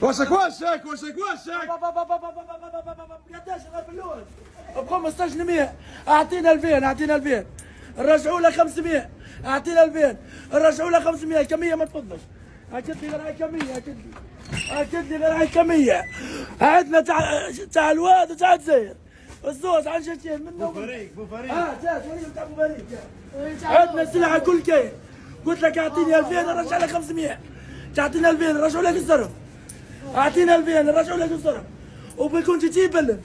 وشك وشك وشك وشك. قداش الفلوس؟ ب 1500 اعطينا 2000 اعطينا 2000 نرجعوا له 500 اعطينا 2000 نرجعوا له 500 كميه ما تفضلش. اكد لي غير هاي كميه اكد لي غير هاي كميه. عندنا تاع الواد وتاع الزير الزوز عن شتين منه بو فريق جات فريق تاع بو فريق. عندنا السلعه كل كيف. قلت لك اعطيني 2000 نرجع لك 500. تعطينا 2000 نرجعوا لك الصرف. اعطينا 2000 نرجعوا لك الصرف. وبيكون تجيب بلن.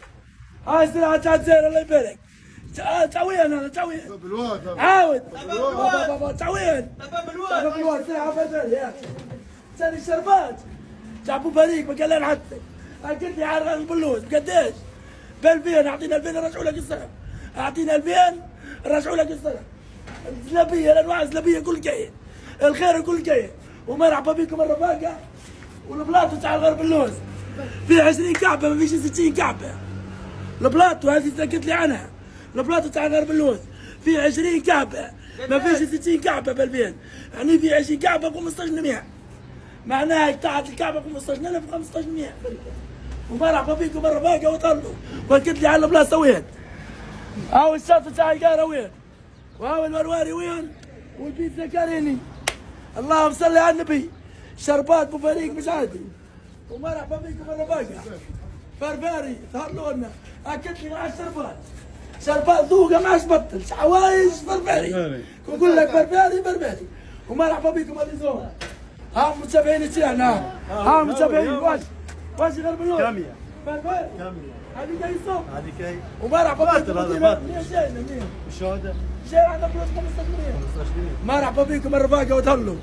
هاي السلعه تاع الزير الله يبارك. تاع وين انا تاع وين؟ عاود تاع وين؟ تاع بالواد سلعه بدل يا اخي. ثاني الشربات تاع بو فريق ما قال لنا حتى. قلت لي على البلوز قديش؟ ب 2000 اعطينا 2000 نرجعوا لك الصرف. اعطينا 2000 نرجعوا لك الصرف. الزلبيه الانواع الزلبيه كل كاين. الخير كل كاين. ومرحبا بكم الرفاقه والبلاطو تاع الغرب اللوز. فيه 20 كعبه ما فيش 60 كعبه. البلاطو هذه تاكد لي عنها. البلاطو تاع الغرب اللوز فيه 20 كعبه ما فيش 60 كعبه ب 2000. يعني فيه 20 كعبه ب 1500. معناها تاعت الكعبه 15000 ب 1500. ومرحبا بكم الرفاقه وطلوا واكد لي على البلاصه وين. هاو الشاطئ تاع القاره وين؟ وهاو المرواري وين؟ والبيتزا كاريني. اللهم صل على النبي. شربات بو فريق مش عادي. ومرحبا بكم الرفاقه. فرفاري ظهروا لنا اكد لي مع الشربات. شربات ذوقه ما عادش بطل عوايش فرفاري. نقول لك فرفاري. ومرحبا بكم اليزون. ها متابعين تاعنا ها متابعين واش غير باللون كاميه فرفاري كاميه. هذه جاي صوب هذه كاي ومرحبا بكم. هذا باطل. منين جاينا منين؟ شو هذا؟ جاي عندنا فلوس 15 مليون. 15 مرحبا بكم الرفاقه وتهلوا.